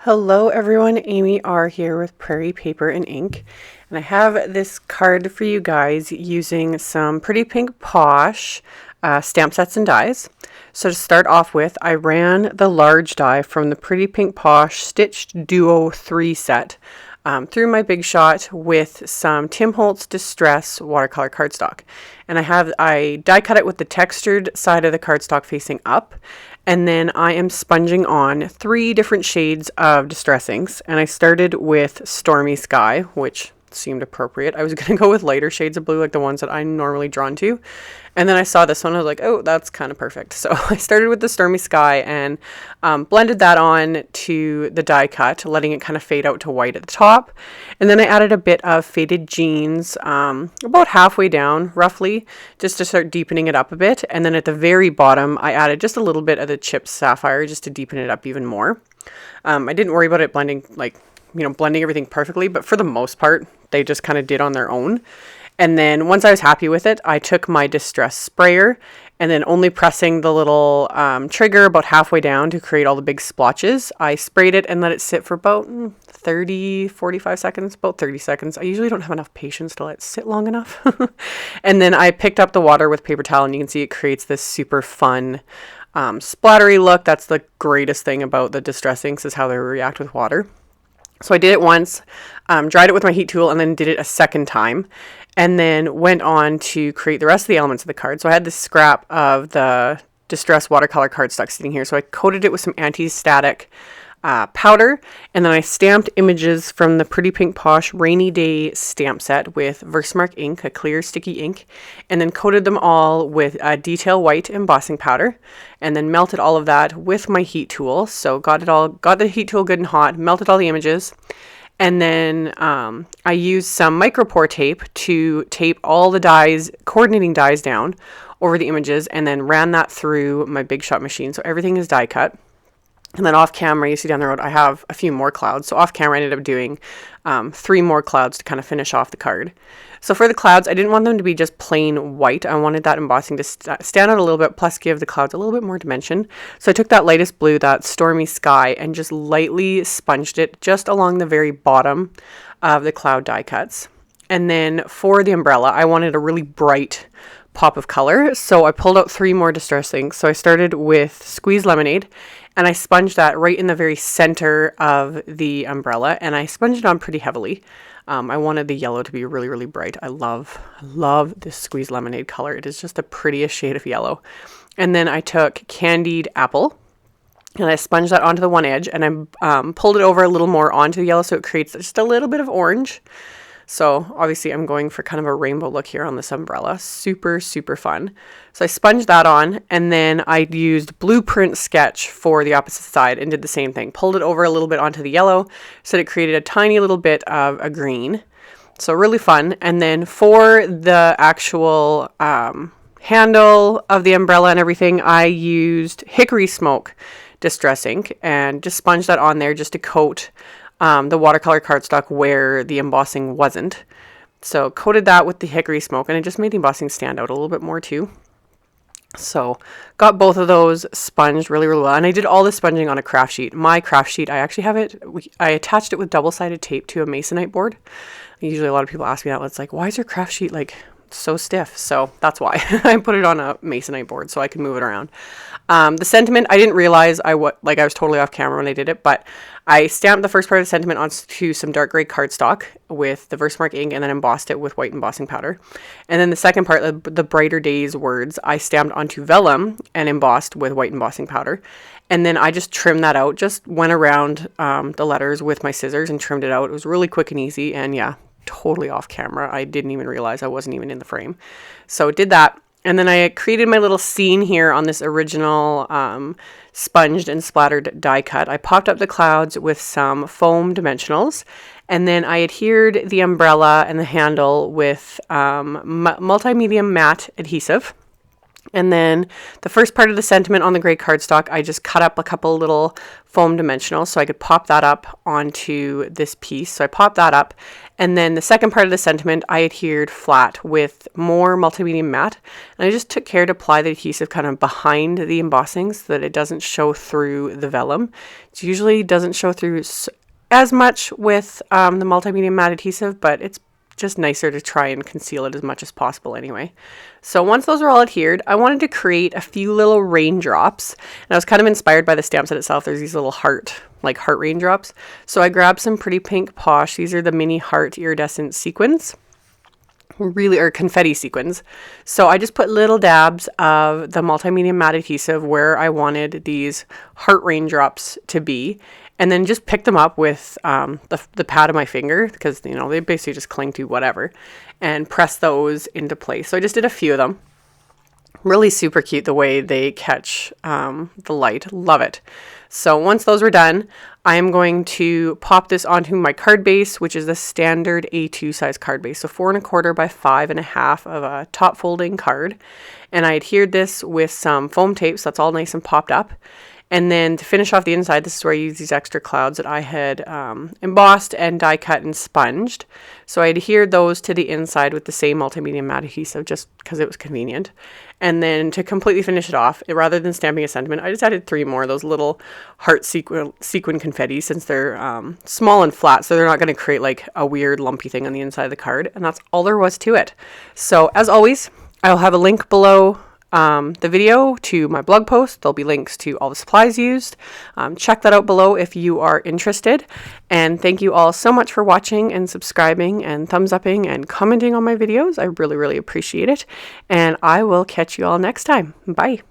Hello everyone, AmyR here with Prairie Paper and Ink, and I have this card for you guys using some pretty pink Posh stamp sets and dies. So to start off with, I ran the large die from the Pretty Pink Posh Stitched Duo 3 set through my Big Shot with some Tim Holtz Distress watercolor cardstock. And I die cut it with the textured side of the cardstock facing up. And then I am sponging on 3 different shades of Distress inks. And I started with Stormy Sky, which seemed appropriate. I was going to go with lighter shades of blue, like the ones that I'm normally drawn to. And then I saw this one, I was like, oh, that's kind of perfect. So I started with the Stormy Sky and blended that on to the die cut, letting it kind of fade out to white at the top. And then I added a bit of Faded Jeans about halfway down, roughly, just to start deepening it up a bit. And then at the very bottom, I added just a little bit of the Chipped Sapphire just to deepen it up even more. I didn't worry about it blending everything perfectly, but for the most part, they just kind of did on their own. And then once I was happy with it, I took my Distress sprayer and then only pressing the little trigger about halfway down to create all the big splotches, I sprayed it and let it sit for about 45 seconds, about 30 seconds. I usually don't have enough patience to let it sit long enough. And then I picked up the water with paper towel, and you can see it creates this super fun splattery look. That's the greatest thing about the Distress inks, is how they react with water. So I did it once, dried it with my heat tool, and then did it a second time, and then went on to create the rest of the elements of the card. So I had this scrap of the Distress watercolor cardstock sitting here. So I coated it with some anti-static powder, and then I stamped images from the Pretty Pink Posh Rainy Day stamp set with Versamark ink, a clear sticky ink, and then coated them all with detail white embossing powder, and then melted all of that with my heat tool. So got the heat tool good and hot, melted all the images, and then I used some micropore tape to tape all the dies, coordinating dies down over the images, and then ran that through my Big Shot machine. So everything is die cut. And then off camera, you see down the road, I have a few more clouds. So off camera, I ended up doing 3 more clouds to kind of finish off the card. So for the clouds, I didn't want them to be just plain white. I wanted that embossing to stand out a little bit, plus give the clouds a little bit more dimension. So I took that lightest blue, that Stormy Sky, and just lightly sponged it just along the very bottom of the cloud die cuts. And then for the umbrella, I wanted a really bright pop of color. So I pulled out 3 more Distress inks. So I started with Squeeze Lemonade, and I sponged that right in the very center of the umbrella, and I sponged it on pretty heavily. I wanted the yellow to be really, really bright. I love this Squeeze Lemonade color. It is just the prettiest shade of yellow. And then I took Candied Apple, and I sponged that onto the one edge, and I pulled it over a little more onto the yellow, so it creates just a little bit of orange. So obviously I'm going for kind of a rainbow look here on this umbrella. Super, super fun. So I sponged that on, and then I used Blueprint Sketch for the opposite side and did the same thing. Pulled it over a little bit onto the yellow so that it created a tiny little bit of a green. So really fun. And then for the actual handle of the umbrella and everything, I used Hickory Smoke Distress ink and just sponged that on there just to coat the watercolor cardstock where the embossing wasn't. So coated that with the Hickory Smoke, and it just made the embossing stand out a little bit more too. So got both of those sponged really, really well. And I did all the sponging on a craft sheet. My craft sheet, I actually have it, I attached it with double-sided tape to a masonite board. Usually a lot of people ask me that. It's like, why is your craft sheet like so stiff? So that's why I put it on a masonite board so I can move it around. The sentiment, I didn't realize I was totally off camera when I did it, but I stamped the first part of the sentiment onto some dark gray cardstock with the Versamark ink and then embossed it with white embossing powder. And then the second part, the Brighter Days words, I stamped onto vellum and embossed with white embossing powder. And then I just trimmed that out, just went around the letters with my scissors and trimmed it out. It was really quick and easy, and yeah, totally off camera. I didn't even realize I wasn't even in the frame. So did that. And then I created my little scene here on this original sponged and splattered die cut. I popped up the clouds with some foam dimensionals, and then I adhered the umbrella and the handle with multi-medium matte adhesive. And then the first part of the sentiment on the gray cardstock, I just cut up a couple little foam dimensionals so I could pop that up onto this piece. So I popped that up. And then the second part of the sentiment, I adhered flat with more multimedia matte. And I just took care to apply the adhesive kind of behind the embossing so that it doesn't show through the vellum. It usually doesn't show through as much with the multimedia matte adhesive, but it's just nicer to try and conceal it as much as possible anyway. So once those are all adhered, I wanted to create a few little raindrops, and I was kind of inspired by the stamp set itself. There's these little heart raindrops. So I grabbed some pretty pink Posh. These are the mini heart iridescent sequins, or confetti sequins. So I just put little dabs of the multimedia matte adhesive where I wanted these heart raindrops to be, and then just pick them up with the pad of my finger, because they basically just cling to whatever, and press those into place. So I just did a few of them. Really super cute the way they catch the light. Love it. So once those were done, I am going to pop this onto my card base, which is the standard A2 size card base. So 4 1/4 by 5 1/2 of a top folding card. And I adhered this with some foam tape, so that's all nice and popped up. And then to finish off the inside, this is where I used these extra clouds that I had embossed and die cut and sponged. So I adhered those to the inside with the same multimedia matte adhesive just because it was convenient. And then to completely finish it off, rather than stamping a sentiment, I just added 3 more of those little heart sequin confetti, since they're small and flat, so they're not going to create like a weird lumpy thing on the inside of the card. And that's all there was to it. So as always, I'll have a link below the video to my blog post. There'll be links to all the supplies used. Check that out below if you are interested. And thank you all so much for watching and subscribing and thumbs upping and commenting on my videos. I really, really appreciate it. And I will catch you all next time. Bye.